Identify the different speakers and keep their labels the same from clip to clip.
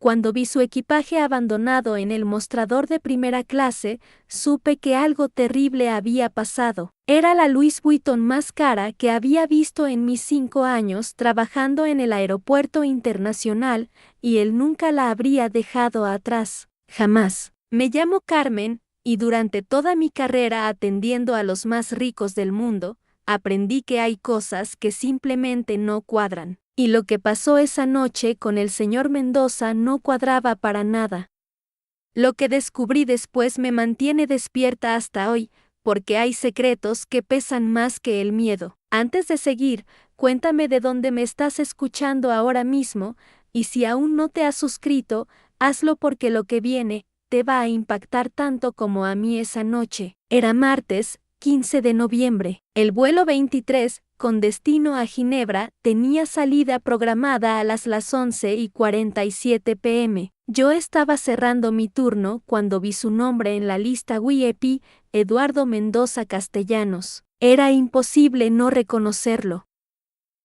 Speaker 1: Cuando vi su equipaje abandonado en el mostrador de primera clase, supe que algo terrible había pasado. Era la Louis Vuitton más cara que había visto en mis 5 años trabajando en el aeropuerto internacional, y él nunca la habría dejado atrás. Jamás. Me llamo Carmen, y durante toda mi carrera atendiendo a los más ricos del mundo, aprendí que hay cosas que simplemente no cuadran. Y lo que pasó esa noche con el señor Mendoza no cuadraba para nada. Lo que descubrí después me mantiene despierta hasta hoy, porque hay secretos que pesan más que el miedo. Antes de seguir, cuéntame de dónde me estás escuchando ahora mismo, y si aún no te has suscrito, hazlo porque lo que viene te va a impactar tanto como a mí esa noche. Era martes, 15 de noviembre. El vuelo 23, con destino a Ginebra, tenía salida programada a las 11:47 p.m. Yo estaba cerrando mi turno cuando vi su nombre en la lista VIP, Eduardo Mendoza Castellanos. Era imposible no reconocerlo.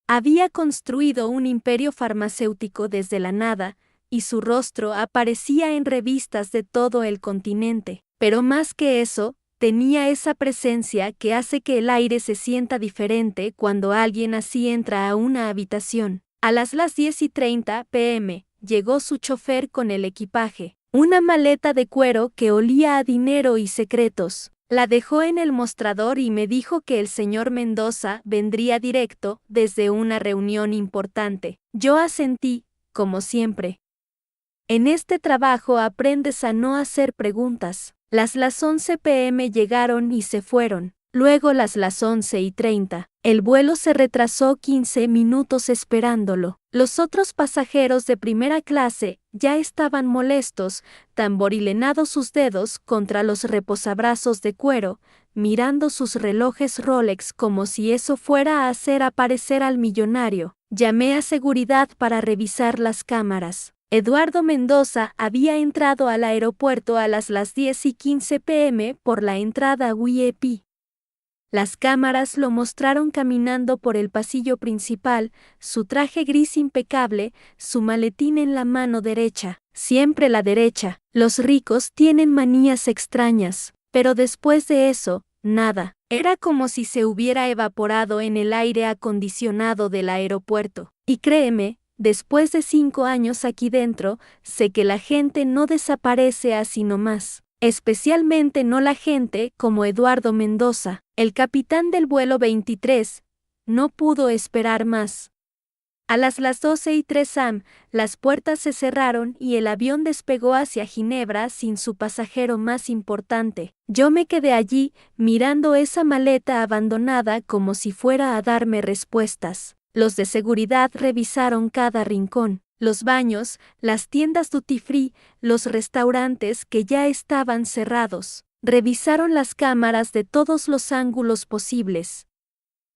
Speaker 1: Había construido un imperio farmacéutico desde la nada, y su rostro aparecía en revistas de todo el continente. Pero más que eso, tenía esa presencia que hace que el aire se sienta diferente cuando alguien así entra a una habitación. A las 10:30 p.m., llegó su chofer con el equipaje, una maleta de cuero que olía a dinero y secretos. La dejó en el mostrador y me dijo que el señor Mendoza vendría directo desde una reunión importante. Yo asentí, como siempre. En este trabajo aprendes a no hacer preguntas. Las 11 p.m. llegaron y se fueron. Luego las 11:30. El vuelo se retrasó 15 minutos esperándolo. Los otros pasajeros de primera clase ya estaban molestos, tamborilenados sus dedos contra los reposabrazos de cuero, mirando sus relojes Rolex como si eso fuera a hacer aparecer al millonario. Llamé a seguridad para revisar las cámaras. Eduardo Mendoza había entrado al aeropuerto a las 10:15 p.m. por la entrada VIP. Las cámaras lo mostraron caminando por el pasillo principal, su traje gris impecable, su maletín en la mano derecha, siempre la derecha. Los ricos tienen manías extrañas, pero después de eso, nada. Era como si se hubiera evaporado en el aire acondicionado del aeropuerto. Y créeme, después de 5 años aquí dentro, sé que la gente no desaparece así nomás. Especialmente no la gente como Eduardo Mendoza, el capitán del vuelo 23. No pudo esperar más. A las 12:03 am, las puertas se cerraron y el avión despegó hacia Ginebra sin su pasajero más importante. Yo me quedé allí, mirando esa maleta abandonada como si fuera a darme respuestas. Los de seguridad revisaron cada rincón. Los baños, las tiendas duty free, los restaurantes que ya estaban cerrados. Revisaron las cámaras de todos los ángulos posibles.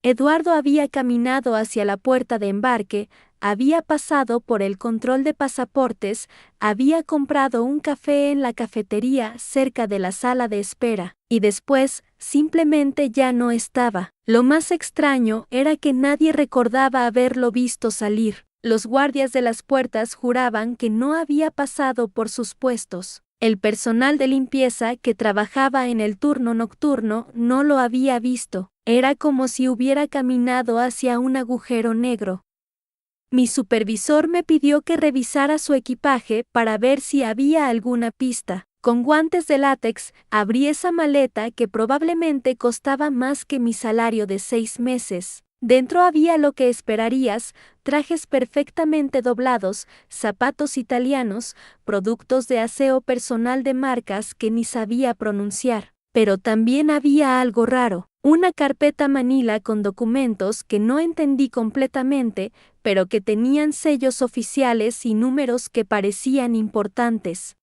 Speaker 1: Eduardo había caminado hacia la puerta de embarque, había pasado por el control de pasaportes, había comprado un café en la cafetería cerca de la sala de espera, y después, simplemente ya no estaba. Lo más extraño era que nadie recordaba haberlo visto salir. Los guardias de las puertas juraban que no había pasado por sus puestos. El personal de limpieza que trabajaba en el turno nocturno no lo había visto. Era como si hubiera caminado hacia un agujero negro. Mi supervisor me pidió que revisara su equipaje para ver si había alguna pista. Con guantes de látex, abrí esa maleta que probablemente costaba más que mi salario de 6 meses. Dentro había lo que esperarías: trajes perfectamente doblados, zapatos italianos, productos de aseo personal de marcas que ni sabía pronunciar. Pero también había algo raro, una carpeta manila con documentos que no entendí completamente, pero que tenían sellos oficiales y números que parecían importantes.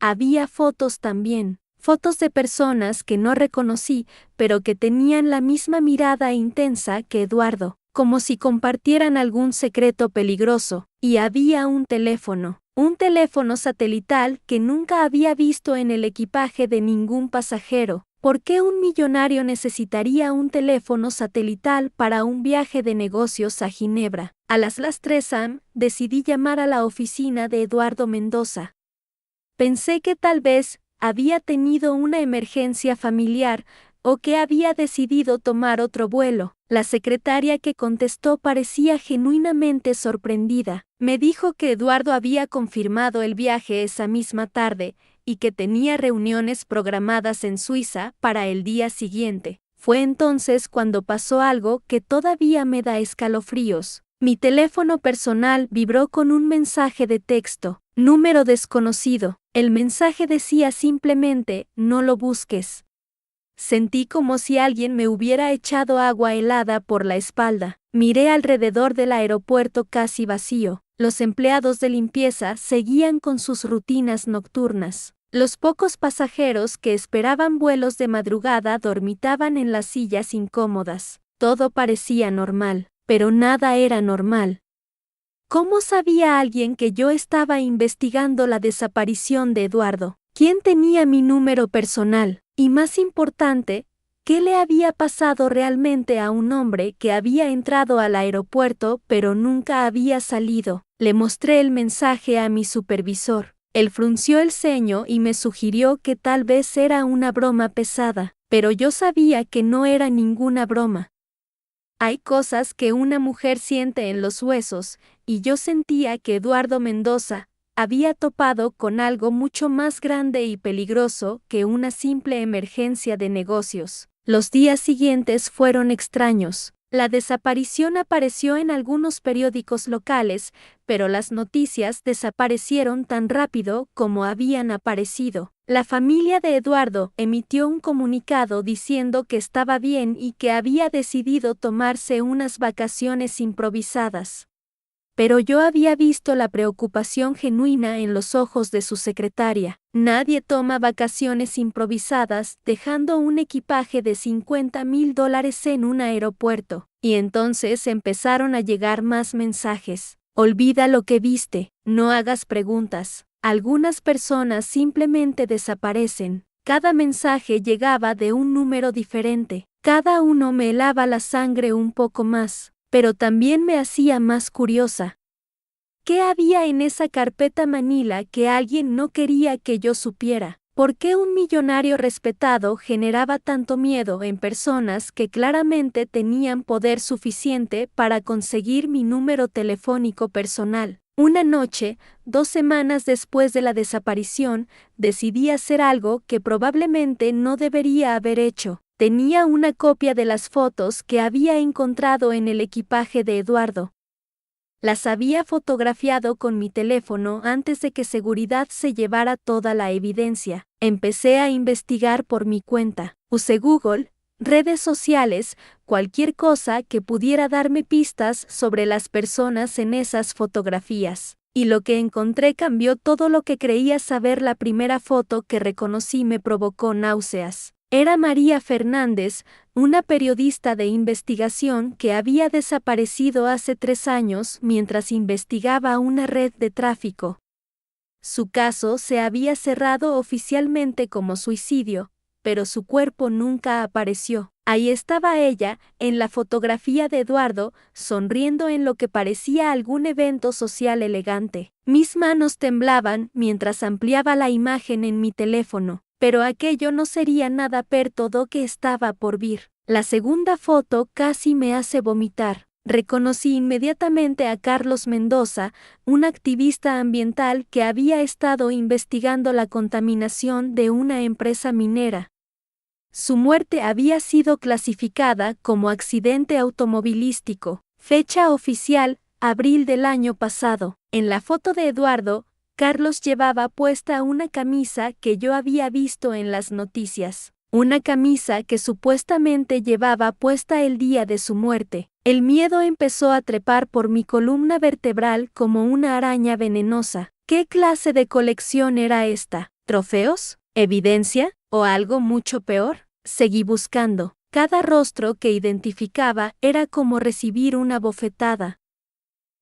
Speaker 1: Había fotos también. Fotos de personas que no reconocí, pero que tenían la misma mirada intensa que Eduardo, como si compartieran algún secreto peligroso. Y había un teléfono satelital que nunca había visto en el equipaje de ningún pasajero. ¿Por qué un millonario necesitaría un teléfono satelital para un viaje de negocios a Ginebra? A las 3 am, decidí llamar a la oficina de Eduardo Mendoza. Pensé que tal vez había tenido una emergencia familiar o que había decidido tomar otro vuelo. La secretaria que contestó parecía genuinamente sorprendida. Me dijo que Eduardo había confirmado el viaje esa misma tarde y que tenía reuniones programadas en Suiza para el día siguiente. Fue entonces cuando pasó algo que todavía me da escalofríos. Mi teléfono personal vibró con un mensaje de texto. Número desconocido. El mensaje decía simplemente, no lo busques. Sentí como si alguien me hubiera echado agua helada por la espalda. Miré alrededor del aeropuerto casi vacío. Los empleados de limpieza seguían con sus rutinas nocturnas. Los pocos pasajeros que esperaban vuelos de madrugada dormitaban en las sillas incómodas. Todo parecía normal, pero nada era normal. ¿Cómo sabía alguien que yo estaba investigando la desaparición de Eduardo? ¿Quién tenía mi número personal? Y más importante, ¿qué le había pasado realmente a un hombre que había entrado al aeropuerto pero nunca había salido? Le mostré el mensaje a mi supervisor. Él frunció el ceño y me sugirió que tal vez era una broma pesada, pero yo sabía que no era ninguna broma. Hay cosas que una mujer siente en los huesos, y yo sentía que Eduardo Mendoza había topado con algo mucho más grande y peligroso que una simple emergencia de negocios. Los días siguientes fueron extraños. La desaparición apareció en algunos periódicos locales, pero las noticias desaparecieron tan rápido como habían aparecido. La familia de Eduardo emitió un comunicado diciendo que estaba bien y que había decidido tomarse unas vacaciones improvisadas. Pero yo había visto la preocupación genuina en los ojos de su secretaria. Nadie toma vacaciones improvisadas dejando un equipaje de $50,000 en un aeropuerto. Y entonces empezaron a llegar más mensajes. Olvida lo que viste, no hagas preguntas. Algunas personas simplemente desaparecen. Cada mensaje llegaba de un número diferente. Cada uno me helaba la sangre un poco más, pero también me hacía más curiosa. ¿Qué había en esa carpeta Manila que alguien no quería que yo supiera? ¿Por qué un millonario respetado generaba tanto miedo en personas que claramente tenían poder suficiente para conseguir mi número telefónico personal? Una noche, 2 semanas después de la desaparición, decidí hacer algo que probablemente no debería haber hecho. Tenía una copia de las fotos que había encontrado en el equipaje de Eduardo. Las había fotografiado con mi teléfono antes de que seguridad se llevara toda la evidencia. Empecé a investigar por mi cuenta. Usé Google, redes sociales, cualquier cosa que pudiera darme pistas sobre las personas en esas fotografías. Y lo que encontré cambió todo lo que creía saber. La primera foto que reconocí me provocó náuseas. Era María Fernández, una periodista de investigación que había desaparecido hace 3 años mientras investigaba una red de tráfico. Su caso se había cerrado oficialmente como suicidio, pero su cuerpo nunca apareció. Ahí estaba ella, en la fotografía de Eduardo, sonriendo en lo que parecía algún evento social elegante. Mis manos temblaban mientras ampliaba la imagen en mi teléfono. Pero aquello no sería nada perto de lo que estaba por vir. La segunda foto casi me hace vomitar. Reconocí inmediatamente a Carlos Mendoza, un activista ambiental que había estado investigando la contaminación de una empresa minera. Su muerte había sido clasificada como accidente automovilístico. Fecha oficial, abril del año pasado. En la foto de Eduardo, Carlos llevaba puesta una camisa que yo había visto en las noticias. Una camisa que supuestamente llevaba puesta el día de su muerte. El miedo empezó a trepar por mi columna vertebral como una araña venenosa. ¿Qué clase de colección era esta? ¿Trofeos? ¿Evidencia? ¿O algo mucho peor? Seguí buscando. Cada rostro que identificaba era como recibir una bofetada.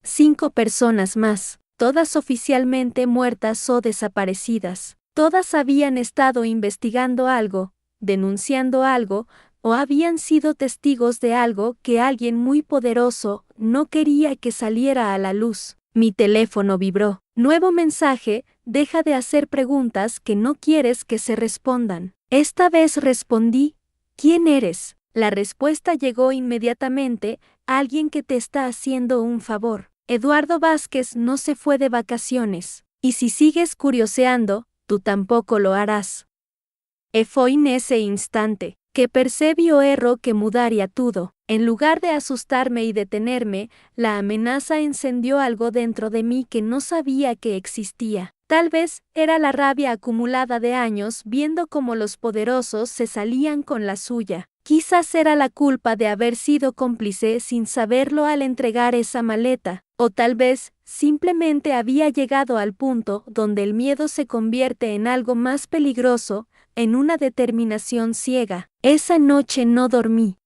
Speaker 1: 5 personas más. Todas oficialmente muertas o desaparecidas. Todas habían estado investigando algo, denunciando algo, o habían sido testigos de algo que alguien muy poderoso no quería que saliera a la luz. Mi teléfono vibró. Nuevo mensaje: deja de hacer preguntas que no quieres que se respondan. Esta vez respondí: ¿quién eres? La respuesta llegó inmediatamente: alguien que te está haciendo un favor. Eduardo Vázquez no se fue de vacaciones. Y si sigues curioseando, tú tampoco lo harás. E foi nese instante que percebi o erro que mudaría todo. En lugar de asustarme y detenerme, la amenaza encendió algo dentro de mí que no sabía que existía. Tal vez era la rabia acumulada de años viendo cómo los poderosos se salían con la suya. Quizás era la culpa de haber sido cómplice sin saberlo al entregar esa maleta, o tal vez simplemente había llegado al punto donde el miedo se convierte en algo más peligroso, en una determinación ciega. Esa noche no dormí.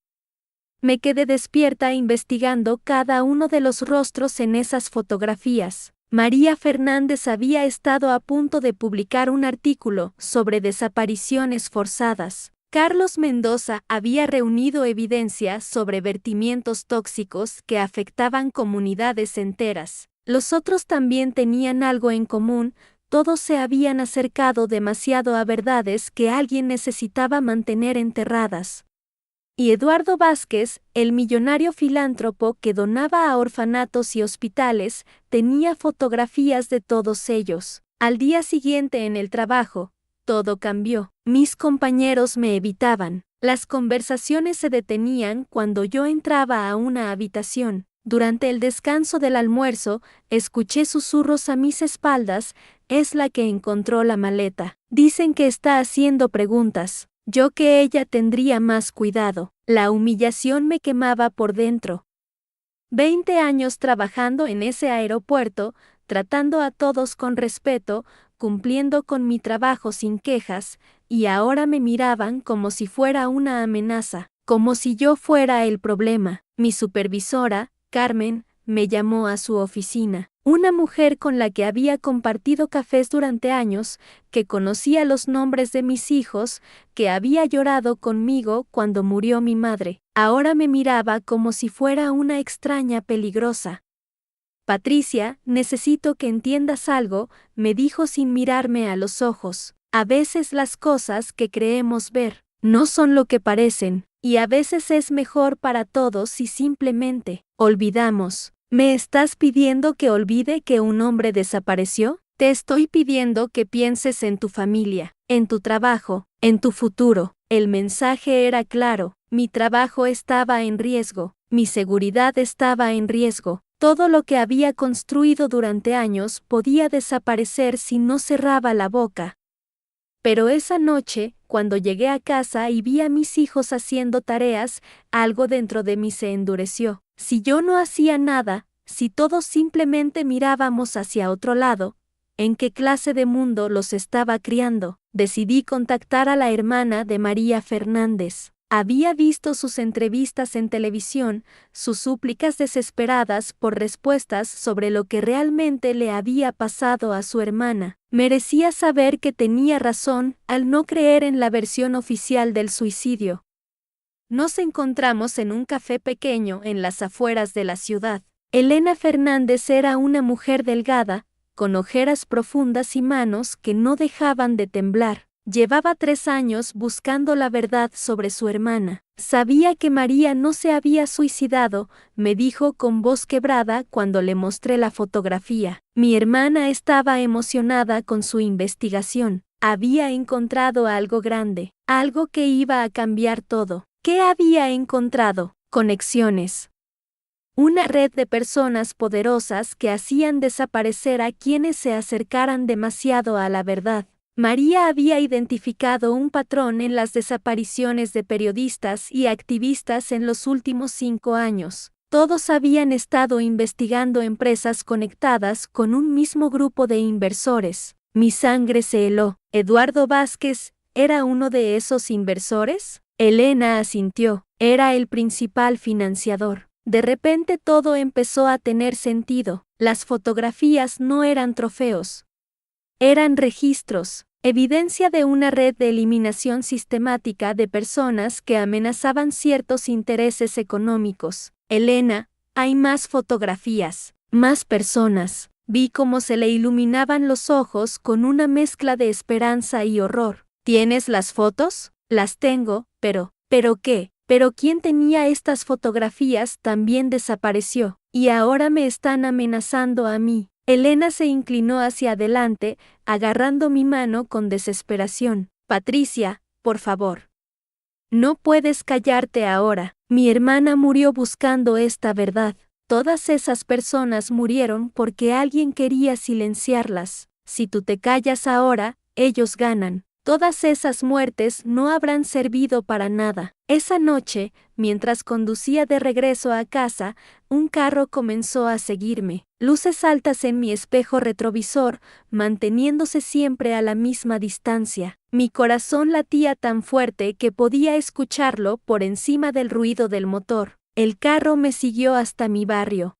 Speaker 1: Me quedé despierta investigando cada uno de los rostros en esas fotografías. María Fernández había estado a punto de publicar un artículo sobre desapariciones forzadas. Carlos Mendoza había reunido evidencia sobre vertimientos tóxicos que afectaban comunidades enteras. Los otros también tenían algo en común: todos se habían acercado demasiado a verdades que alguien necesitaba mantener enterradas. Y Eduardo Vázquez, el millonario filántropo que donaba a orfanatos y hospitales, tenía fotografías de todos ellos. Al día siguiente en el trabajo, todo cambió. Mis compañeros me evitaban. Las conversaciones se detenían cuando yo entraba a una habitación. Durante el descanso del almuerzo, escuché susurros a mis espaldas: es la que encontró la maleta. Dicen que está haciendo preguntas. Yo que ella tendría más cuidado. La humillación me quemaba por dentro. 20 años trabajando en ese aeropuerto, tratando a todos con respeto, cumpliendo con mi trabajo sin quejas, y ahora me miraban como si fuera una amenaza, como si yo fuera el problema. Mi supervisora, Carmen, me llamó a su oficina. Una mujer con la que había compartido cafés durante años, que conocía los nombres de mis hijos, que había llorado conmigo cuando murió mi madre. Ahora me miraba como si fuera una extraña peligrosa. Patricia, necesito que entiendas algo, me dijo sin mirarme a los ojos. A veces las cosas que creemos ver no son lo que parecen, y a veces es mejor para todos si simplemente olvidamos. ¿Me estás pidiendo que olvide que un hombre desapareció? Te estoy pidiendo que pienses en tu familia, en tu trabajo, en tu futuro. El mensaje era claro: mi trabajo estaba en riesgo, mi seguridad estaba en riesgo. Todo lo que había construido durante años podía desaparecer si no cerraba la boca. Pero esa noche, cuando llegué a casa y vi a mis hijos haciendo tareas, algo dentro de mí se endureció. Si yo no hacía nada, si todos simplemente mirábamos hacia otro lado, ¿en qué clase de mundo los estaba criando? Decidí contactar a la hermana de María Fernández. Había visto sus entrevistas en televisión, sus súplicas desesperadas por respuestas sobre lo que realmente le había pasado a su hermana. Merecía saber que tenía razón al no creer en la versión oficial del suicidio. Nos encontramos en un café pequeño en las afueras de la ciudad. Elena Fernández era una mujer delgada, con ojeras profundas y manos que no dejaban de temblar. Llevaba 3 años buscando la verdad sobre su hermana. Sabía que María no se había suicidado, me dijo con voz quebrada cuando le mostré la fotografía. Mi hermana estaba emocionada con su investigación. Había encontrado algo grande, algo que iba a cambiar todo. ¿Qué había encontrado? Conexiones. Una red de personas poderosas que hacían desaparecer a quienes se acercaran demasiado a la verdad. María había identificado un patrón en las desapariciones de periodistas y activistas en los últimos 5 años. Todos habían estado investigando empresas conectadas con un mismo grupo de inversores. Mi sangre se heló. ¿Eduardo Vázquez era uno de esos inversores? Elena asintió. Era el principal financiador. De repente todo empezó a tener sentido. Las fotografías no eran trofeos. Eran registros. Evidencia de una red de eliminación sistemática de personas que amenazaban ciertos intereses económicos. Elena, hay más fotografías, más personas. Vi cómo se le iluminaban los ojos con una mezcla de esperanza y horror. ¿Tienes las fotos? Las tengo, ¿pero qué? Pero quien tenía estas fotografías también desapareció, y ahora me están amenazando a mí. Elena se inclinó hacia adelante, agarrando mi mano con desesperación. Patricia, por favor. No puedes callarte ahora. Mi hermana murió buscando esta verdad. Todas esas personas murieron porque alguien quería silenciarlas. Si tú te callas ahora, ellos ganan. Todas esas muertes no habrán servido para nada. Esa noche, mientras conducía de regreso a casa, un carro comenzó a seguirme. Luces altas en mi espejo retrovisor, manteniéndose siempre a la misma distancia. Mi corazón latía tan fuerte que podía escucharlo por encima del ruido del motor. El carro me siguió hasta mi barrio,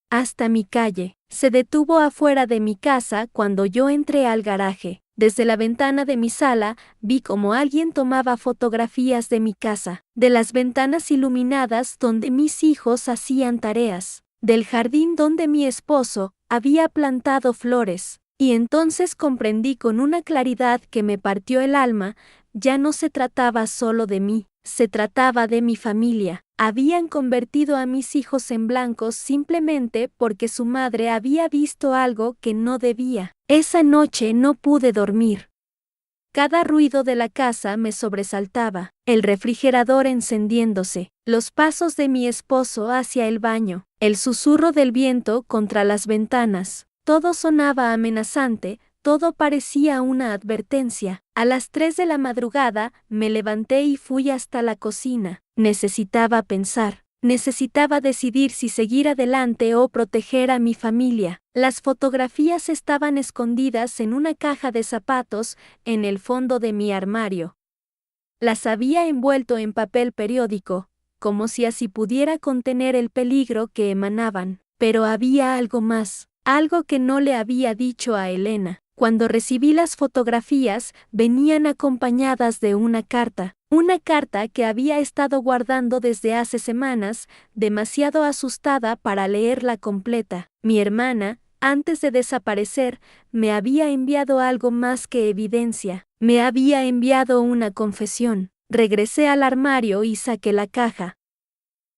Speaker 1: hasta mi calle. Se detuvo afuera de mi casa cuando yo entré al garaje. Desde la ventana de mi sala, vi cómo alguien tomaba fotografías de mi casa, de las ventanas iluminadas donde mis hijos hacían tareas, del jardín donde mi esposo había plantado flores. Y entonces comprendí con una claridad que me partió el alma, ya no se trataba solo de mí, se trataba de mi familia. Habían convertido a mis hijos en blancos simplemente porque su madre había visto algo que no debía. Esa noche no pude dormir. Cada ruido de la casa me sobresaltaba, el refrigerador encendiéndose, los pasos de mi esposo hacia el baño, el susurro del viento contra las ventanas. Todo sonaba amenazante, todo parecía una advertencia. A las 3 de la madrugada me levanté y fui hasta la cocina. Necesitaba pensar. Necesitaba decidir si seguir adelante o proteger a mi familia. Las fotografías estaban escondidas en una caja de zapatos en el fondo de mi armario. Las había envuelto en papel periódico, como si así pudiera contener el peligro que emanaban. Pero había algo más, algo que no le había dicho a Elena. Cuando recibí las fotografías, venían acompañadas de una carta que había estado guardando desde hace semanas, demasiado asustada para leerla completa. Mi hermana, antes de desaparecer, me había enviado algo más que evidencia. Me había enviado una confesión. Regresé al armario y saqué la caja.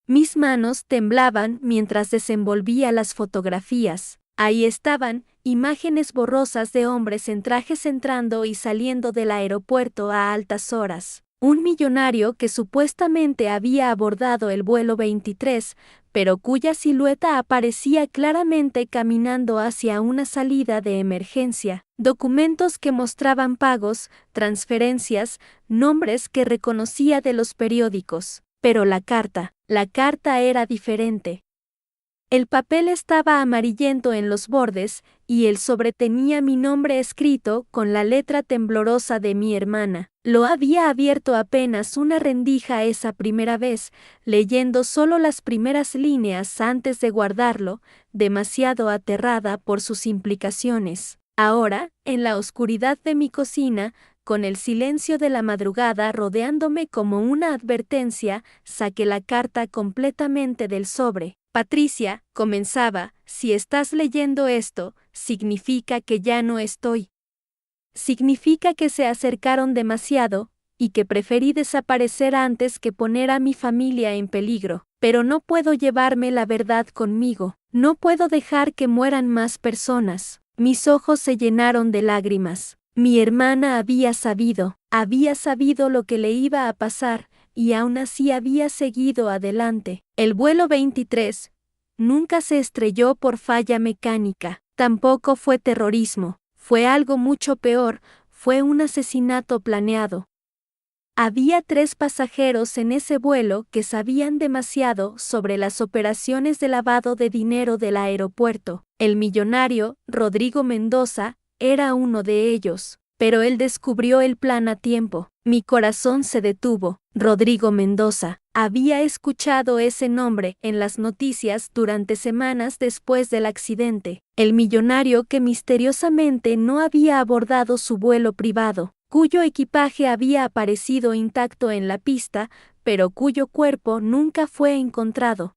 Speaker 1: Mis manos temblaban mientras desenvolvía las fotografías. Ahí estaban, imágenes borrosas de hombres en trajes entrando y saliendo del aeropuerto a altas horas. Un millonario que supuestamente había abordado el vuelo 23, pero cuya silueta aparecía claramente caminando hacia una salida de emergencia. Documentos que mostraban pagos, transferencias, nombres que reconocía de los periódicos. Pero la carta era diferente. El papel estaba amarillento en los bordes, y el sobre tenía mi nombre escrito con la letra temblorosa de mi hermana. Lo había abierto apenas una rendija esa primera vez, leyendo solo las primeras líneas antes de guardarlo, demasiado aterrada por sus implicaciones. Ahora, en la oscuridad de mi cocina, con el silencio de la madrugada rodeándome como una advertencia, saqué la carta completamente del sobre. Patricia, comenzaba, si estás leyendo esto, significa que ya no estoy. Significa que se acercaron demasiado, y que preferí desaparecer antes que poner a mi familia en peligro. Pero no puedo llevarme la verdad conmigo. No puedo dejar que mueran más personas. Mis ojos se llenaron de lágrimas. Mi hermana había sabido lo que le iba a pasar, y aún así había seguido adelante. El vuelo 23 nunca se estrelló por falla mecánica, tampoco fue terrorismo, fue algo mucho peor, fue un asesinato planeado. Había 3 pasajeros en ese vuelo que sabían demasiado sobre las operaciones de lavado de dinero del aeropuerto. El millonario, Rodrigo Mendoza, era uno de ellos. Pero él descubrió el plan a tiempo. Mi corazón se detuvo. Rodrigo Mendoza. Había escuchado ese nombre en las noticias durante semanas después del accidente. El millonario que misteriosamente no había abordado su vuelo privado, cuyo equipaje había aparecido intacto en la pista, pero cuyo cuerpo nunca fue encontrado.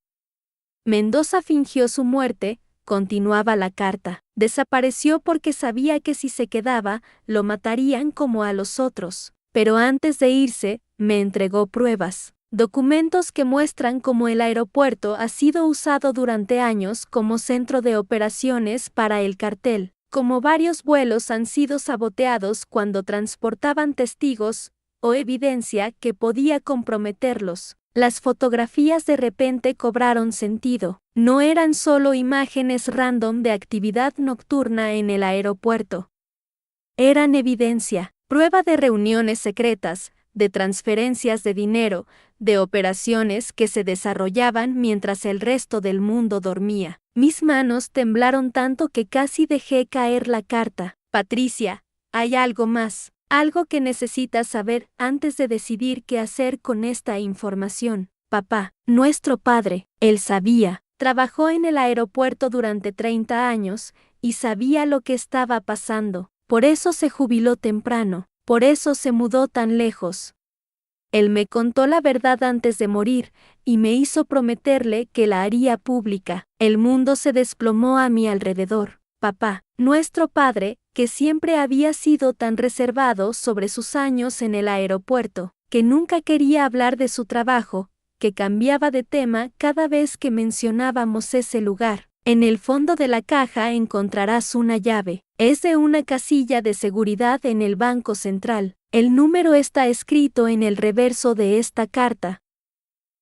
Speaker 1: Mendoza fingió su muerte, continuaba la carta. Desapareció porque sabía que si se quedaba, lo matarían como a los otros. Pero antes de irse, me entregó pruebas. Documentos que muestran cómo el aeropuerto ha sido usado durante años como centro de operaciones para el cartel, como varios vuelos han sido saboteados cuando transportaban testigos o evidencia que podía comprometerlos. Las fotografías de repente cobraron sentido. No eran solo imágenes random de actividad nocturna en el aeropuerto. Eran evidencia, prueba de reuniones secretas, de transferencias de dinero, de operaciones que se desarrollaban mientras el resto del mundo dormía. Mis manos temblaron tanto que casi dejé caer la carta. Patricia, hay algo más. Algo que necesitas saber antes de decidir qué hacer con esta información. Papá, nuestro padre, él sabía. Trabajó en el aeropuerto durante 30 años y sabía lo que estaba pasando. Por eso se jubiló temprano, por eso se mudó tan lejos. Él me contó la verdad antes de morir y me hizo prometerle que la haría pública. El mundo se desplomó a mi alrededor. Papá, nuestro padre, que siempre había sido tan reservado sobre sus años en el aeropuerto, que nunca quería hablar de su trabajo, que cambiaba de tema cada vez que mencionábamos ese lugar. En el fondo de la caja encontrarás una llave. Es de una casilla de seguridad en el Banco Central. El número está escrito en el reverso de esta carta.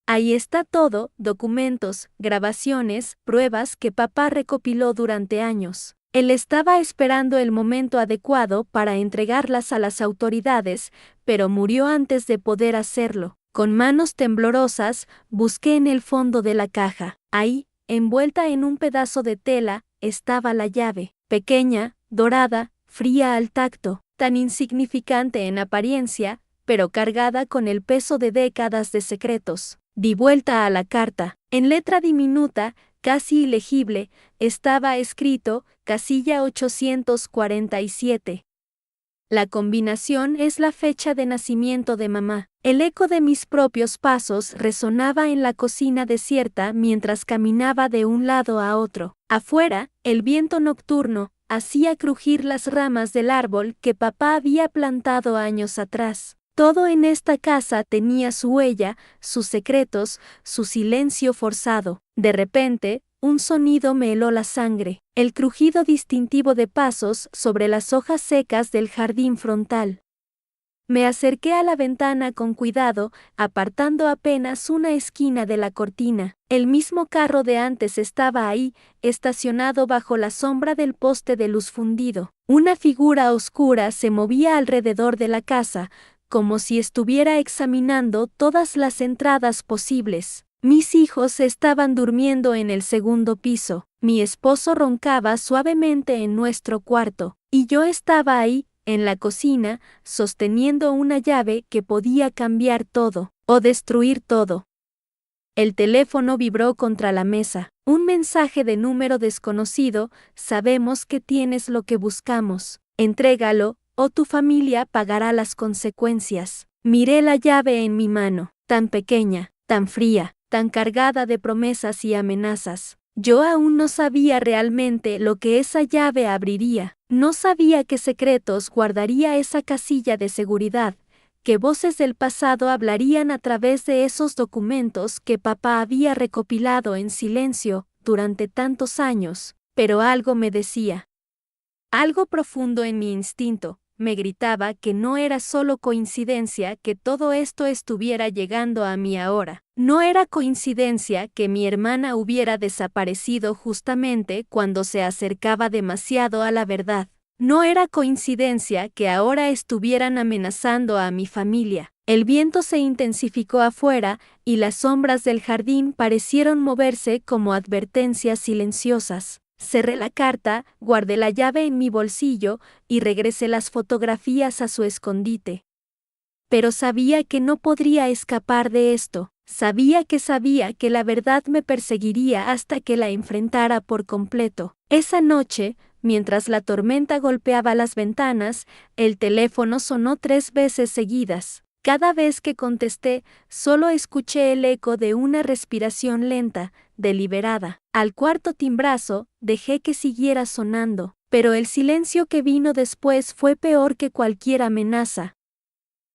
Speaker 1: Ahí está todo, documentos, grabaciones, pruebas que papá recopiló durante años. Él estaba esperando el momento adecuado para entregarlas a las autoridades, pero murió antes de poder hacerlo. Con manos temblorosas, busqué en el fondo de la caja. Ahí, envuelta en un pedazo de tela, estaba la llave, pequeña, dorada, fría al tacto, tan insignificante en apariencia, pero cargada con el peso de décadas de secretos. Di vuelta a la carta. En letra diminuta, casi ilegible, estaba escrito casilla 847. La combinación es la fecha de nacimiento de mamá. El eco de mis propios pasos resonaba en la cocina desierta mientras caminaba de un lado a otro. Afuera, el viento nocturno hacía crujir las ramas del árbol que papá había plantado años atrás. Todo en esta casa tenía su huella, sus secretos, su silencio forzado. De repente, un sonido me heló la sangre, el crujido distintivo de pasos sobre las hojas secas del jardín frontal. Me acerqué a la ventana con cuidado, apartando apenas una esquina de la cortina. El mismo carro de antes estaba ahí, estacionado bajo la sombra del poste de luz fundido. Una figura oscura se movía alrededor de la casa, como si estuviera examinando todas las entradas posibles. Mis hijos estaban durmiendo en el segundo piso. Mi esposo roncaba suavemente en nuestro cuarto, y yo estaba ahí, en la cocina, sosteniendo una llave que podía cambiar todo, o destruir todo. El teléfono vibró contra la mesa. Un mensaje de número desconocido: sabemos que tienes lo que buscamos. Entrégalo, o tu familia pagará las consecuencias. Miré la llave en mi mano, tan pequeña, tan fría, tan cargada de promesas y amenazas. Yo aún no sabía realmente lo que esa llave abriría. No sabía qué secretos guardaría esa casilla de seguridad, qué voces del pasado hablarían a través de esos documentos que papá había recopilado en silencio durante tantos años, pero algo me decía. Algo profundo en mi instinto me gritaba que no era solo coincidencia que todo esto estuviera llegando a mí ahora. No era coincidencia que mi hermana hubiera desaparecido justamente cuando se acercaba demasiado a la verdad. No era coincidencia que ahora estuvieran amenazando a mi familia. El viento se intensificó afuera y las sombras del jardín parecieron moverse como advertencias silenciosas. Cerré la carta, guardé la llave en mi bolsillo y regresé las fotografías a su escondite. Pero sabía que no podría escapar de esto. Sabía que la verdad me perseguiría hasta que la enfrentara por completo. Esa noche, mientras la tormenta golpeaba las ventanas, el teléfono sonó 3 veces seguidas. Cada vez que contesté, solo escuché el eco de una respiración lenta, deliberada. Al cuarto timbrazo, dejé que siguiera sonando, pero el silencio que vino después fue peor que cualquier amenaza.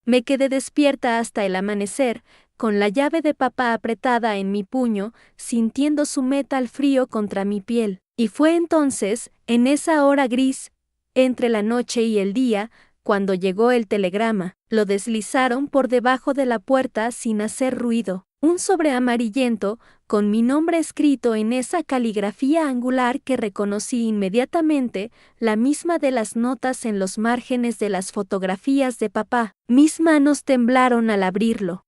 Speaker 1: Me quedé despierta hasta el amanecer, con la llave de papá apretada en mi puño, sintiendo su metal frío contra mi piel. Y fue entonces, en esa hora gris, entre la noche y el día, cuando llegó el telegrama. Lo deslizaron por debajo de la puerta sin hacer ruido. Un sobre amarillento, con mi nombre escrito en esa caligrafía angular que reconocí inmediatamente, la misma de las notas en los márgenes de las fotografías de papá. Mis manos temblaron al abrirlo.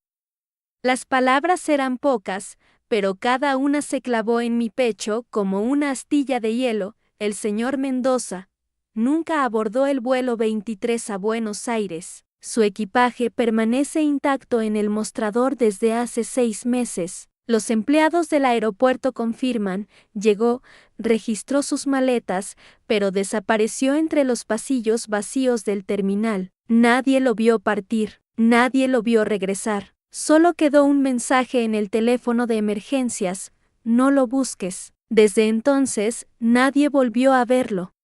Speaker 1: Las palabras eran pocas, pero cada una se clavó en mi pecho como una astilla de hielo. El señor Mendoza nunca abordó el vuelo 23 a Buenos Aires. Su equipaje permanece intacto en el mostrador desde hace 6 meses. Los empleados del aeropuerto confirman, llegó, registró sus maletas, pero desapareció entre los pasillos vacíos del terminal. Nadie lo vio partir, nadie lo vio regresar. Solo quedó un mensaje en el teléfono de emergencias: no lo busques. Desde entonces, nadie volvió a verlo.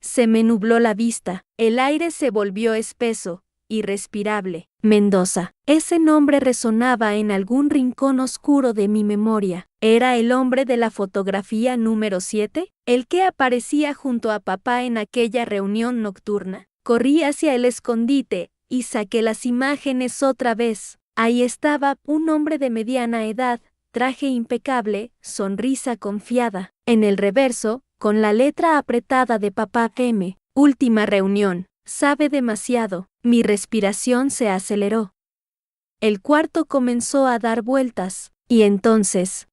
Speaker 1: Se me nubló la vista, el aire se volvió espeso, irrespirable. Mendoza. Ese nombre resonaba en algún rincón oscuro de mi memoria. ¿Era el hombre de la fotografía número 7? El que aparecía junto a papá en aquella reunión nocturna. Corrí hacia el escondite y saqué las imágenes otra vez. Ahí estaba, un hombre de mediana edad, traje impecable, sonrisa confiada. En el reverso, con la letra apretada de papá M. Última reunión. Sabe demasiado. Mi respiración se aceleró. El cuarto comenzó a dar vueltas. Y entonces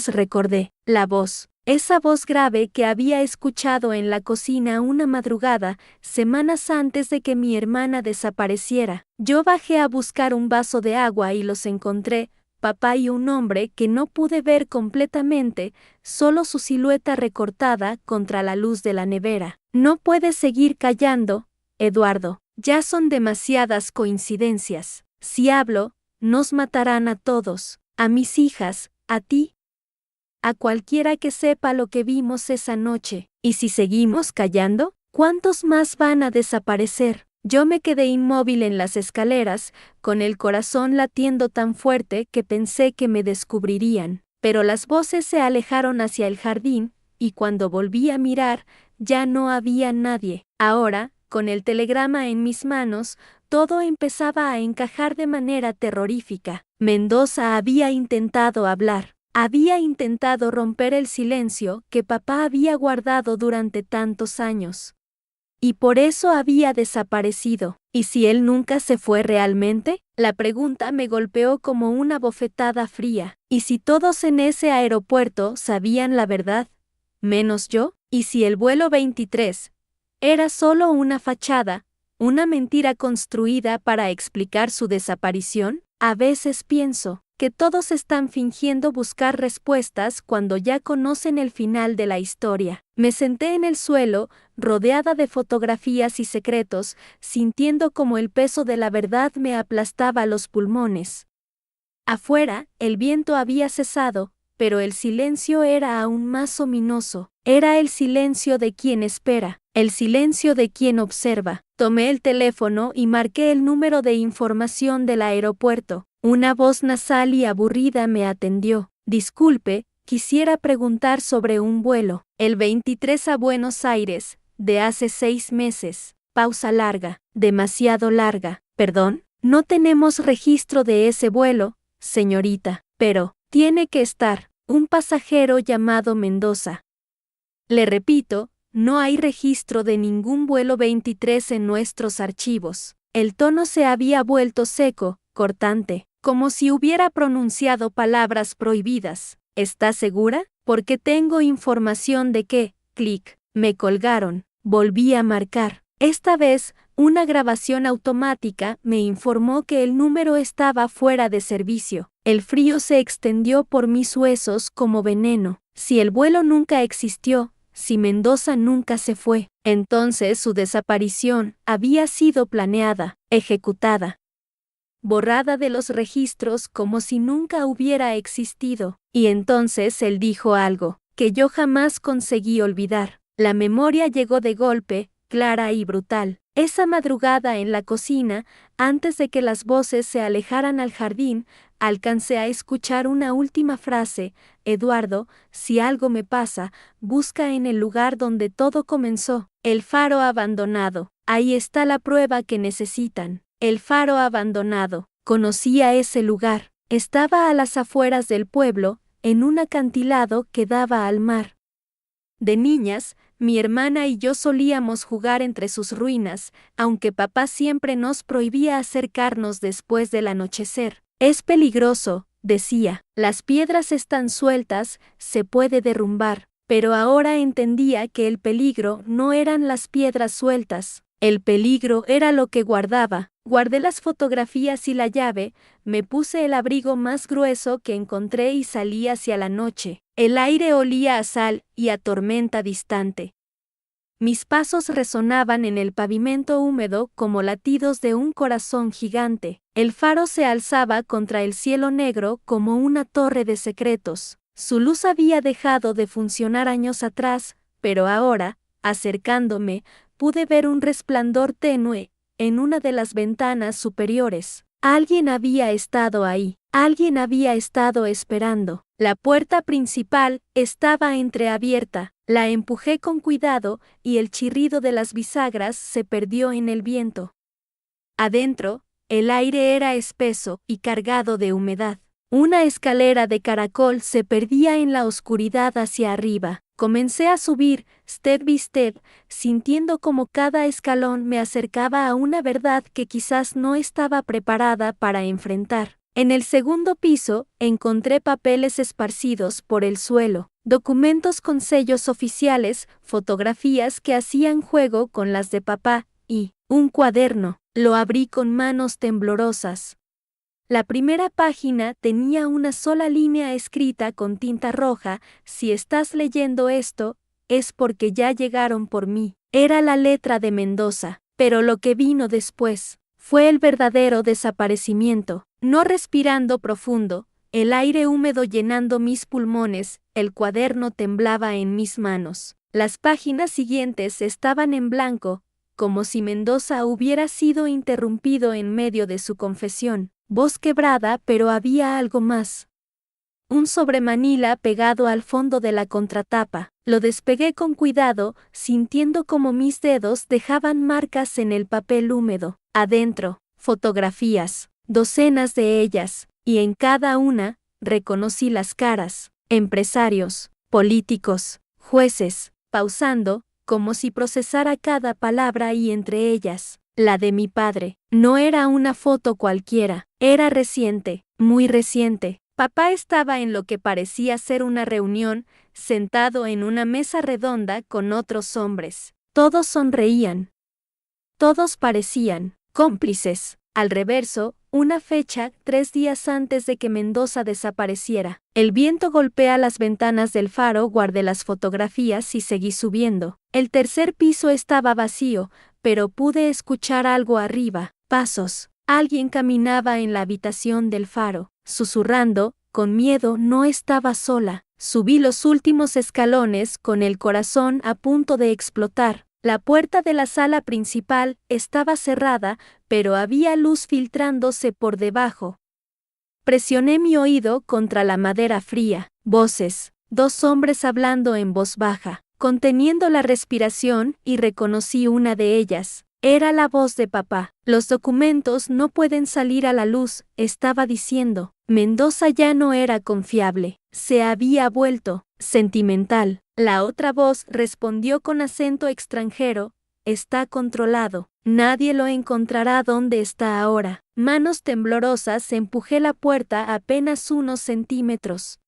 Speaker 1: recordé la voz. Esa voz grave que había escuchado en la cocina una madrugada, semanas antes de que mi hermana desapareciera. Yo bajé a buscar un vaso de agua y los encontré, papá y un hombre que no pude ver completamente, solo su silueta recortada contra la luz de la nevera. No puedes seguir callando, Eduardo. Ya son demasiadas coincidencias. Si hablo, nos matarán a todos, a mis hijas, a ti, a cualquiera que sepa lo que vimos esa noche. ¿Y si seguimos callando? ¿Cuántos más van a desaparecer? Yo me quedé inmóvil en las escaleras, con el corazón latiendo tan fuerte que pensé que me descubrirían. Pero las voces se alejaron hacia el jardín, y cuando volví a mirar, ya no había nadie. Ahora, con el telegrama en mis manos, todo empezaba a encajar de manera terrorífica. Mendoza había intentado hablar. Había intentado romper el silencio que papá había guardado durante tantos años. Y por eso había desaparecido. ¿Y si él nunca se fue realmente? La pregunta me golpeó como una bofetada fría. ¿Y si todos en ese aeropuerto sabían la verdad? ¿Menos yo? ¿Y si el vuelo 23 era solo una fachada, una mentira construida para explicar su desaparición? A veces pienso que todos están fingiendo buscar respuestas cuando ya conocen el final de la historia. Me senté en el suelo, rodeada de fotografías y secretos, sintiendo como el peso de la verdad me aplastaba los pulmones. Afuera, el viento había cesado, pero el silencio era aún más ominoso. Era el silencio de quien espera, el silencio de quien observa. Tomé el teléfono y marqué el número de información del aeropuerto. Una voz nasal y aburrida me atendió. Disculpe, quisiera preguntar sobre un vuelo. El 23 a Buenos Aires, de hace 6 meses. Pausa larga, demasiado larga. ¿Perdón? No tenemos registro de ese vuelo, señorita, pero tiene que estar un pasajero llamado Mendoza. Le repito, no hay registro de ningún vuelo 23 en nuestros archivos. El tono se había vuelto seco, cortante, como si hubiera pronunciado palabras prohibidas. ¿Estás segura? Porque tengo información de que, clic, me colgaron. Volví a marcar. Esta vez, una grabación automática me informó que el número estaba fuera de servicio. El frío se extendió por mis huesos como veneno. Si el vuelo nunca existió, si Mendoza nunca se fue, entonces su desaparición había sido planeada, ejecutada, borrada de los registros como si nunca hubiera existido. Y entonces él dijo algo que yo jamás conseguí olvidar. La memoria llegó de golpe, clara y brutal. Esa madrugada en la cocina, antes de que las voces se alejaran al jardín, alcancé a escuchar una última frase: Eduardo, si algo me pasa, busca en el lugar donde todo comenzó. El faro abandonado. Ahí está la prueba que necesitan. El faro abandonado. Conocía ese lugar. Estaba a las afueras del pueblo, en un acantilado que daba al mar. De niñas, mi hermana y yo solíamos jugar entre sus ruinas, aunque papá siempre nos prohibía acercarnos después del anochecer. Es peligroso, decía. Las piedras están sueltas, se puede derrumbar. Pero ahora entendía que el peligro no eran las piedras sueltas. El peligro era lo que guardaba. Guardé las fotografías y la llave, me puse el abrigo más grueso que encontré y salí hacia la noche. El aire olía a sal y a tormenta distante. Mis pasos resonaban en el pavimento húmedo como latidos de un corazón gigante. El faro se alzaba contra el cielo negro como una torre de secretos. Su luz había dejado de funcionar años atrás, pero ahora, acercándome, pude ver un resplandor tenue en una de las ventanas superiores. Alguien había estado ahí. Alguien había estado esperando. La puerta principal estaba entreabierta. La empujé con cuidado y el chirrido de las bisagras se perdió en el viento. Adentro, el aire era espeso y cargado de humedad. Una escalera de caracol se perdía en la oscuridad hacia arriba. Comencé a subir, step by step, sintiendo como cada escalón me acercaba a una verdad que quizás no estaba preparada para enfrentar. En el segundo piso, encontré papeles esparcidos por el suelo, documentos con sellos oficiales, fotografías que hacían juego con las de papá, y un cuaderno. Lo abrí con manos temblorosas. La primera página tenía una sola línea escrita con tinta roja: si estás leyendo esto, es porque ya llegaron por mí. Era la letra de Mendoza, pero lo que vino después fue el verdadero desaparecimiento. No respirando profundo, el aire húmedo llenando mis pulmones, el cuaderno temblaba en mis manos. Las páginas siguientes estaban en blanco, como si Mendoza hubiera sido interrumpido en medio de su confesión. Voz quebrada, pero había algo más. Un sobremanila pegado al fondo de la contratapa. Lo despegué con cuidado, sintiendo como mis dedos dejaban marcas en el papel húmedo. Adentro, fotografías, docenas de ellas, y en cada una, reconocí las caras. Empresarios, políticos, jueces, pausando, como si procesara cada palabra, y entre ellas, la de mi padre. No era una foto cualquiera, era reciente, muy reciente. Papá estaba en lo que parecía ser una reunión, sentado en una mesa redonda con otros hombres. Todos sonreían. Todos parecían cómplices. Al reverso, una fecha, 3 días antes de que Mendoza desapareciera. El viento golpea las ventanas del faro. Guardé las fotografías y seguí subiendo. El tercer piso estaba vacío, pero pude escuchar algo arriba. Pasos. Alguien caminaba en la habitación del faro, susurrando. Con miedo. No estaba sola. Subí los últimos escalones con el corazón a punto de explotar. La puerta de la sala principal estaba cerrada, pero había luz filtrándose por debajo. Presioné mi oído contra la madera fría. Voces. 2 hombres hablando en voz baja, conteniendo la respiración, y reconocí una de ellas. Era la voz de papá. Los documentos no pueden salir a la luz, estaba diciendo. Mendoza ya no era confiable. Se había vuelto sentimental. La otra voz respondió con acento extranjero: está controlado. Nadie lo encontrará donde está ahora. Manos temblorosas empujé la puerta apenas unos centímetros.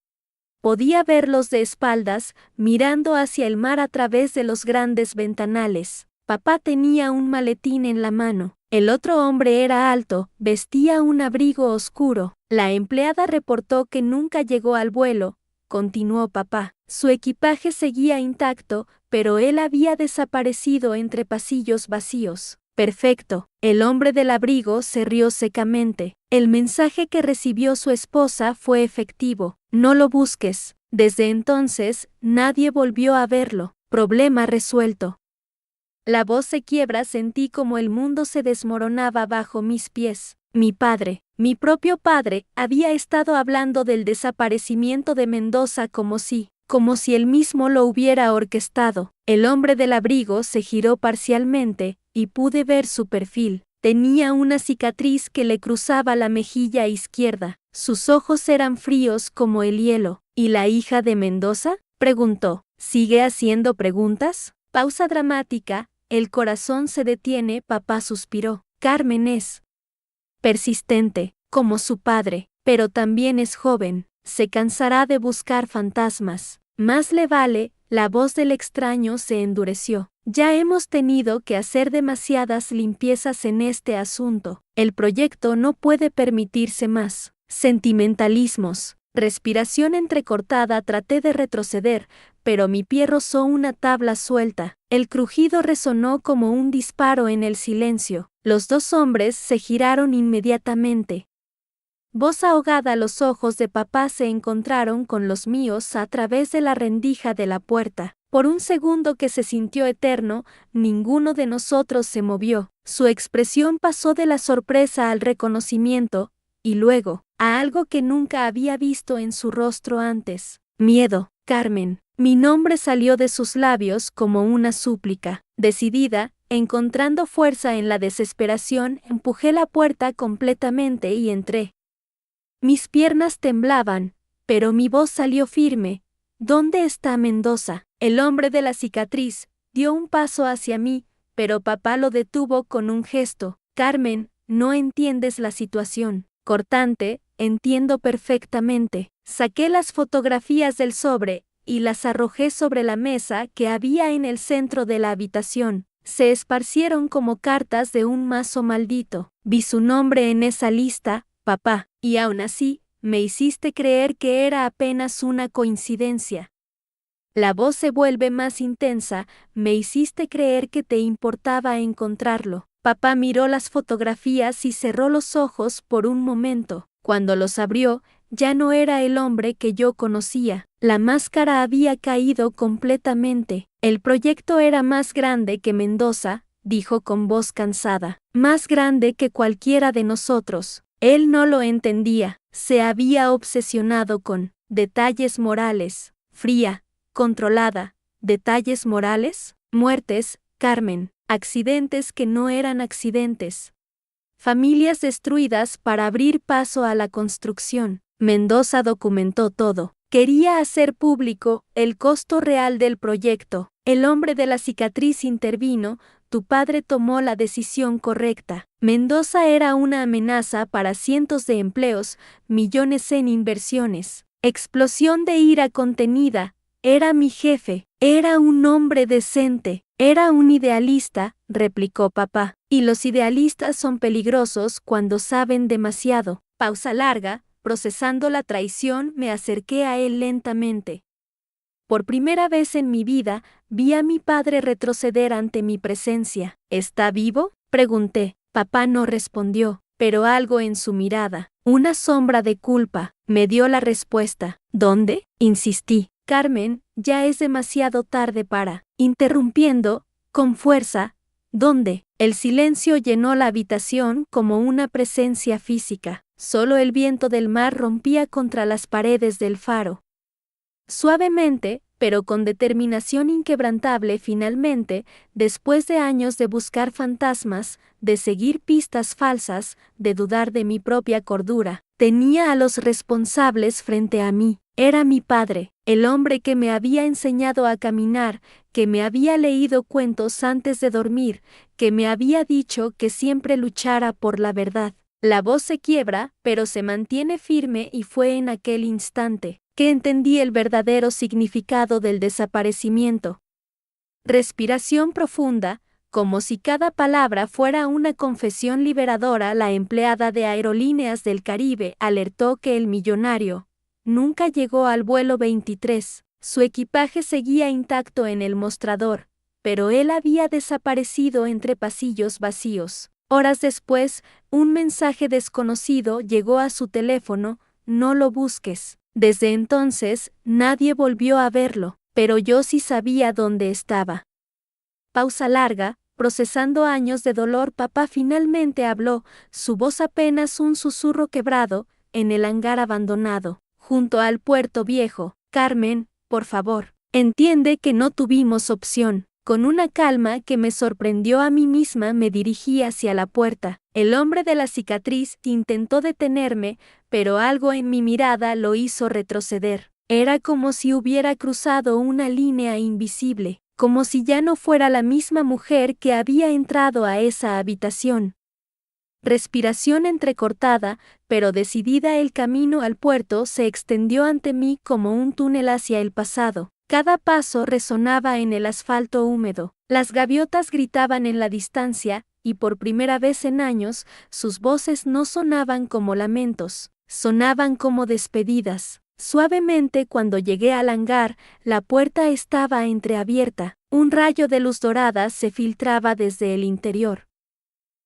Speaker 1: Podía verlos de espaldas, mirando hacia el mar a través de los grandes ventanales. Papá tenía un maletín en la mano. El otro hombre era alto, vestía un abrigo oscuro. La empleada reportó que nunca llegó al vuelo, continuó papá. Su equipaje seguía intacto, pero él había desaparecido entre pasillos vacíos. Perfecto. El hombre del abrigo se rió secamente. El mensaje que recibió su esposa fue efectivo. No lo busques. Desde entonces, nadie volvió a verlo. Problema resuelto. La voz se quiebra, sentí como el mundo se desmoronaba bajo mis pies. Mi padre, mi propio padre, había estado hablando del desaparecimiento de Mendoza como si él mismo lo hubiera orquestado. El hombre del abrigo se giró parcialmente, y pude ver su perfil. Tenía una cicatriz que le cruzaba la mejilla izquierda. Sus ojos eran fríos como el hielo. ¿Y la hija de Mendoza?, preguntó. ¿Sigue haciendo preguntas? Pausa dramática. El corazón se detiene, papá suspiró. Carmen es persistente, como su padre, pero también es joven. Se cansará de buscar fantasmas. Más le vale. La voz del extraño se endureció. Ya hemos tenido que hacer demasiadas limpiezas en este asunto. El proyecto no puede permitirse más sentimentalismos. Respiración entrecortada. Traté de retroceder, pero mi pie rozó una tabla suelta. El crujido resonó como un disparo en el silencio. Los dos hombres se giraron inmediatamente. Voz ahogada. Los ojos de papá se encontraron con los míos a través de la rendija de la puerta. Por un segundo que se sintió eterno, ninguno de nosotros se movió. Su expresión pasó de la sorpresa al reconocimiento, y luego, a algo que nunca había visto en su rostro antes. Miedo. Carmen. Mi nombre salió de sus labios como una súplica. Decidida, encontrando fuerza en la desesperación, empujé la puerta completamente y entré. Mis piernas temblaban, pero mi voz salió firme. ¿Dónde está Mendoza? El hombre de la cicatriz dio un paso hacia mí, pero papá lo detuvo con un gesto. Carmen, no entiendes la situación. Cortante, entiendo perfectamente. Saqué las fotografías del sobre y las arrojé sobre la mesa que había en el centro de la habitación. Se esparcieron como cartas de un mazo maldito. Vi su nombre en esa lista, papá, y aún así, me hiciste creer que era apenas una coincidencia. La voz se vuelve más intensa. Me hiciste creer que te importaba encontrarlo. Papá miró las fotografías y cerró los ojos por un momento. Cuando los abrió, ya no era el hombre que yo conocía. La máscara había caído completamente. El proyecto era más grande que Mendoza, dijo con voz cansada. Más grande que cualquiera de nosotros. Él no lo entendía. Se había obsesionado con detalles morales. Fría, controlada. ¿Detalles morales? Muertes, Carmen. Accidentes que no eran accidentes. Familias destruidas para abrir paso a la construcción. Mendoza documentó todo. Quería hacer público el costo real del proyecto. El hombre de la cicatriz intervino. Tu padre tomó la decisión correcta. Mendoza era una amenaza para cientos de empleos, millones en inversiones. Explosión de ira contenida. Era mi jefe. Era un hombre decente. Era un idealista, replicó papá. Y los idealistas son peligrosos cuando saben demasiado. Pausa larga. Procesando la traición, me acerqué a él lentamente. Por primera vez en mi vida, vi a mi padre retroceder ante mi presencia. ¿Está vivo?, pregunté. Papá no respondió, pero algo en su mirada, una sombra de culpa, me dio la respuesta. ¿Dónde?, insistí. Carmen, ya es demasiado tarde para. Interrumpiendo, con fuerza. ¿Dónde? El silencio llenó la habitación como una presencia física. Solo el viento del mar rompía contra las paredes del faro. Suavemente, pero con determinación inquebrantable finalmente, después de años de buscar fantasmas, de seguir pistas falsas, de dudar de mi propia cordura, tenía a los responsables frente a mí. Era mi padre, el hombre que me había enseñado a caminar, que me había leído cuentos antes de dormir, que me había dicho que siempre luchara por la verdad. La voz se quiebra, pero se mantiene firme y fue en aquel instante. que entendí el verdadero significado del desaparecimiento. Respiración profunda, como si cada palabra fuera una confesión liberadora. La empleada de Aerolíneas del Caribe alertó que el millonario nunca llegó al vuelo 23. Su equipaje seguía intacto en el mostrador, pero él había desaparecido entre pasillos vacíos. Horas después, un mensaje desconocido llegó a su teléfono: no lo busques. Desde entonces, nadie volvió a verlo, pero yo sí sabía dónde estaba. Pausa larga, procesando años de dolor. Papá finalmente habló, su voz apenas un susurro quebrado, en el hangar abandonado, junto al puerto viejo. Carmen, por favor, entiende que no tuvimos opción. Con una calma que me sorprendió a mí misma me dirigí hacia la puerta. El hombre de la cicatriz intentó detenerme, pero algo en mi mirada lo hizo retroceder. Era como si hubiera cruzado una línea invisible, como si ya no fuera la misma mujer que había entrado a esa habitación. Respiración entrecortada, pero decidida. El camino al puerto se extendió ante mí como un túnel hacia el pasado. Cada paso resonaba en el asfalto húmedo. Las gaviotas gritaban en la distancia, y por primera vez en años, sus voces no sonaban como lamentos, sonaban como despedidas. Suavemente, cuando llegué al hangar, la puerta estaba entreabierta. Un rayo de luz dorada se filtraba desde el interior.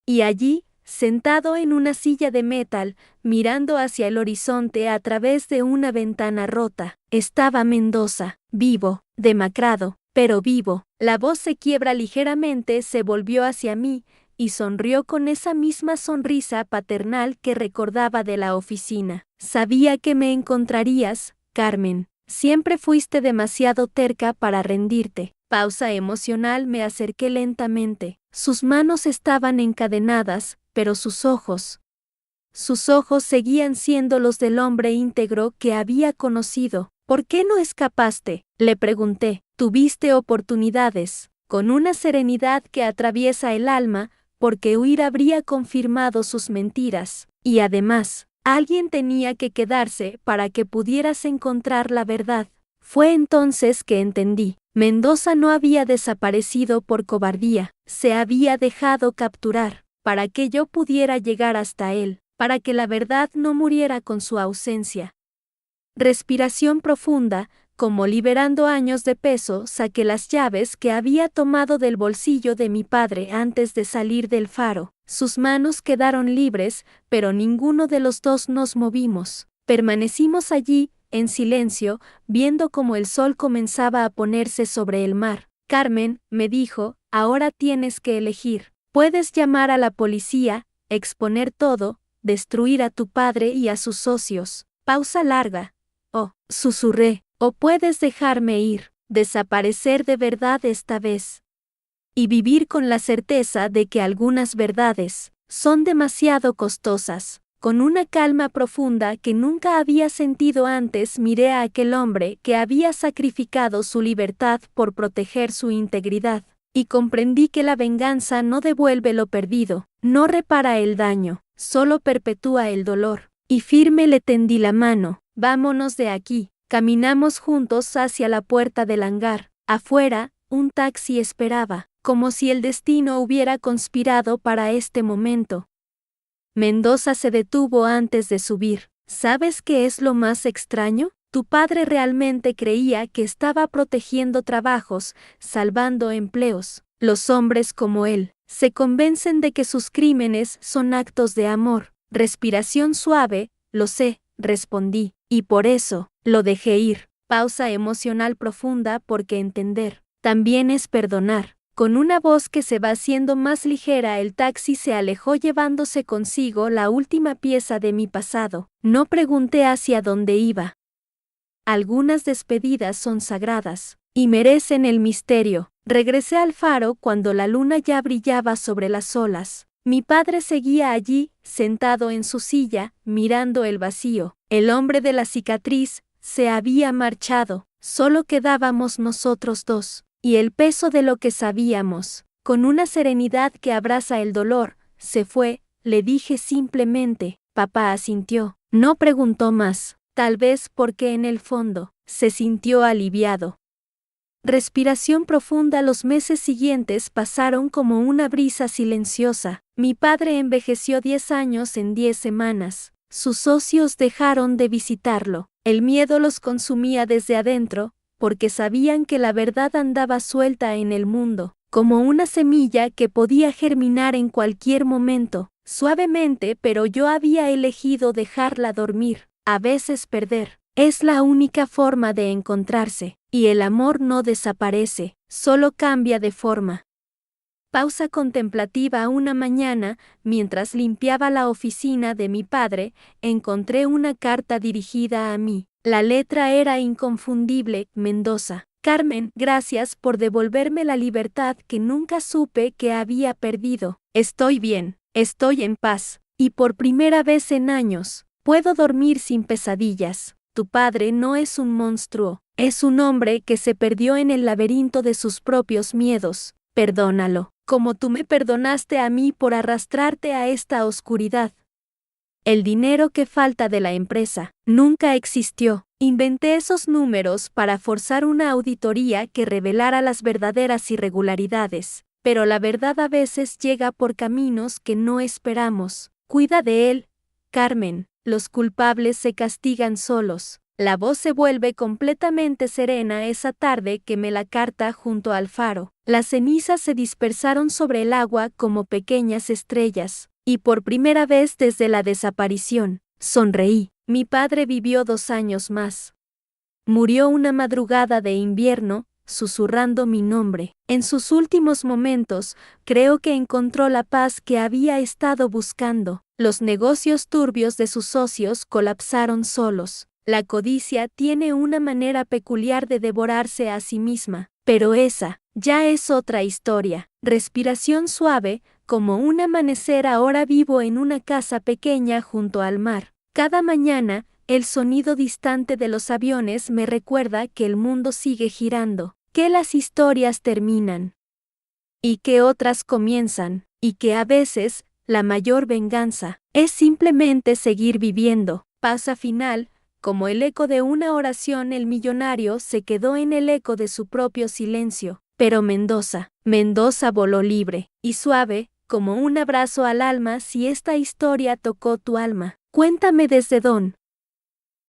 Speaker 1: Y allí, sentado en una silla de metal, mirando hacia el horizonte a través de una ventana rota, estaba Mendoza, vivo, demacrado, pero vivo. La voz se quiebra ligeramente, se volvió hacia mí, y sonrió con esa misma sonrisa paternal que recordaba de la oficina. Sabía que me encontrarías, Carmen. Siempre fuiste demasiado terca para rendirte. Pausa emocional. Me acerqué lentamente. Sus manos estaban encadenadas, pero sus ojos seguían siendo los del hombre íntegro que había conocido. ¿Por qué no escapaste?, le pregunté. Tuviste oportunidades, con una serenidad que atraviesa el alma, porque huir habría confirmado sus mentiras. Y además, alguien tenía que quedarse para que pudieras encontrar la verdad. Fue entonces que entendí. Mendoza no había desaparecido por cobardía, se había dejado capturar, para que yo pudiera llegar hasta él, para que la verdad no muriera con su ausencia. Respiración profunda, como liberando años de peso. Saqué las llaves que había tomado del bolsillo de mi padre antes de salir del faro. Sus manos quedaron libres, pero ninguno de los dos nos movimos. Permanecimos allí, en silencio, viendo cómo el sol comenzaba a ponerse sobre el mar. Carmen, me dijo, ahora tienes que elegir. Puedes llamar a la policía, exponer todo, destruir a tu padre y a sus socios. Pausa larga. Oh, susurré. O puedes dejarme ir, desaparecer de verdad esta vez. Y vivir con la certeza de que algunas verdades son demasiado costosas. Con una calma profunda que nunca había sentido antes, miré a aquel hombre que había sacrificado su libertad por proteger su integridad, y comprendí que la venganza no devuelve lo perdido, no repara el daño, solo perpetúa el dolor. Y firme le tendí la mano. Vámonos de aquí. Caminamos juntos hacia la puerta del hangar. Afuera, un taxi esperaba, como si el destino hubiera conspirado para este momento. Mendoza se detuvo antes de subir. ¿Sabes qué es lo más extraño? Tu padre realmente creía que estaba protegiendo trabajos, salvando empleos. Los hombres como él se convencen de que sus crímenes son actos de amor. Respiración suave. Lo sé, respondí, y por eso lo dejé ir. Pausa emocional profunda, porque entender también es perdonar. Con una voz que se va haciendo más ligera, el taxi se alejó llevándose consigo la última pieza de mi pasado. No pregunté hacia dónde iba. Algunas despedidas son sagradas y merecen el misterio. Regresé al faro cuando la luna ya brillaba sobre las olas. Mi padre seguía allí, sentado en su silla, mirando el vacío. El hombre de la cicatriz se había marchado. Solo quedábamos nosotros dos, y el peso de lo que sabíamos. Con una serenidad que abraza el dolor, se fue, le dije simplemente. Papá asintió. No preguntó más. tal vez porque en el fondo se sintió aliviado. Respiración profunda. Los meses siguientes pasaron como una brisa silenciosa. Mi padre envejeció 10 años en 10 semanas. Sus socios dejaron de visitarlo. El miedo los consumía desde adentro, porque sabían que la verdad andaba suelta en el mundo, como una semilla que podía germinar en cualquier momento, suavemente, pero yo había elegido dejarla dormir, a veces perder. Es la única forma de encontrarse, y el amor no desaparece, solo cambia de forma. Pausa contemplativa. Una mañana, mientras limpiaba la oficina de mi padre, encontré una carta dirigida a mí. La letra era inconfundible: Mendoza. Carmen, gracias por devolverme la libertad que nunca supe que había perdido. Estoy bien, estoy en paz, y por primera vez en años, puedo dormir sin pesadillas. Tu padre no es un monstruo, es un hombre que se perdió en el laberinto de sus propios miedos. Perdónalo, como tú me perdonaste a mí por arrastrarte a esta oscuridad. El dinero que falta de la empresa nunca existió. Inventé esos números para forzar una auditoría que revelara las verdaderas irregularidades, pero la verdad a veces llega por caminos que no esperamos. Cuida de él, Carmen. Los culpables se castigan solos. La voz se vuelve completamente serena esa tarde. Quemé la carta junto al faro. Las cenizas se dispersaron sobre el agua como pequeñas estrellas, y por primera vez desde la desaparición, sonreí. Mi padre vivió 2 años más. Murió una madrugada de invierno, susurrando mi nombre. En sus últimos momentos, creo que encontró la paz que había estado buscando. Los negocios turbios de sus socios colapsaron solos. La codicia tiene una manera peculiar de devorarse a sí misma, pero esa ya es otra historia. Respiración suave, como un amanecer. Ahora vivo en una casa pequeña junto al mar. Cada mañana, el sonido distante de los aviones me recuerda que el mundo sigue girando, que las historias terminan y que otras comienzan, y que a veces la mayor venganza es simplemente seguir viviendo. Pausa final. Como el eco de una oración, el millonario se quedó en el eco de su propio silencio. Pero Mendoza voló libre y suave, como un abrazo al alma. Si esta historia tocó tu alma, cuéntame desde dónde.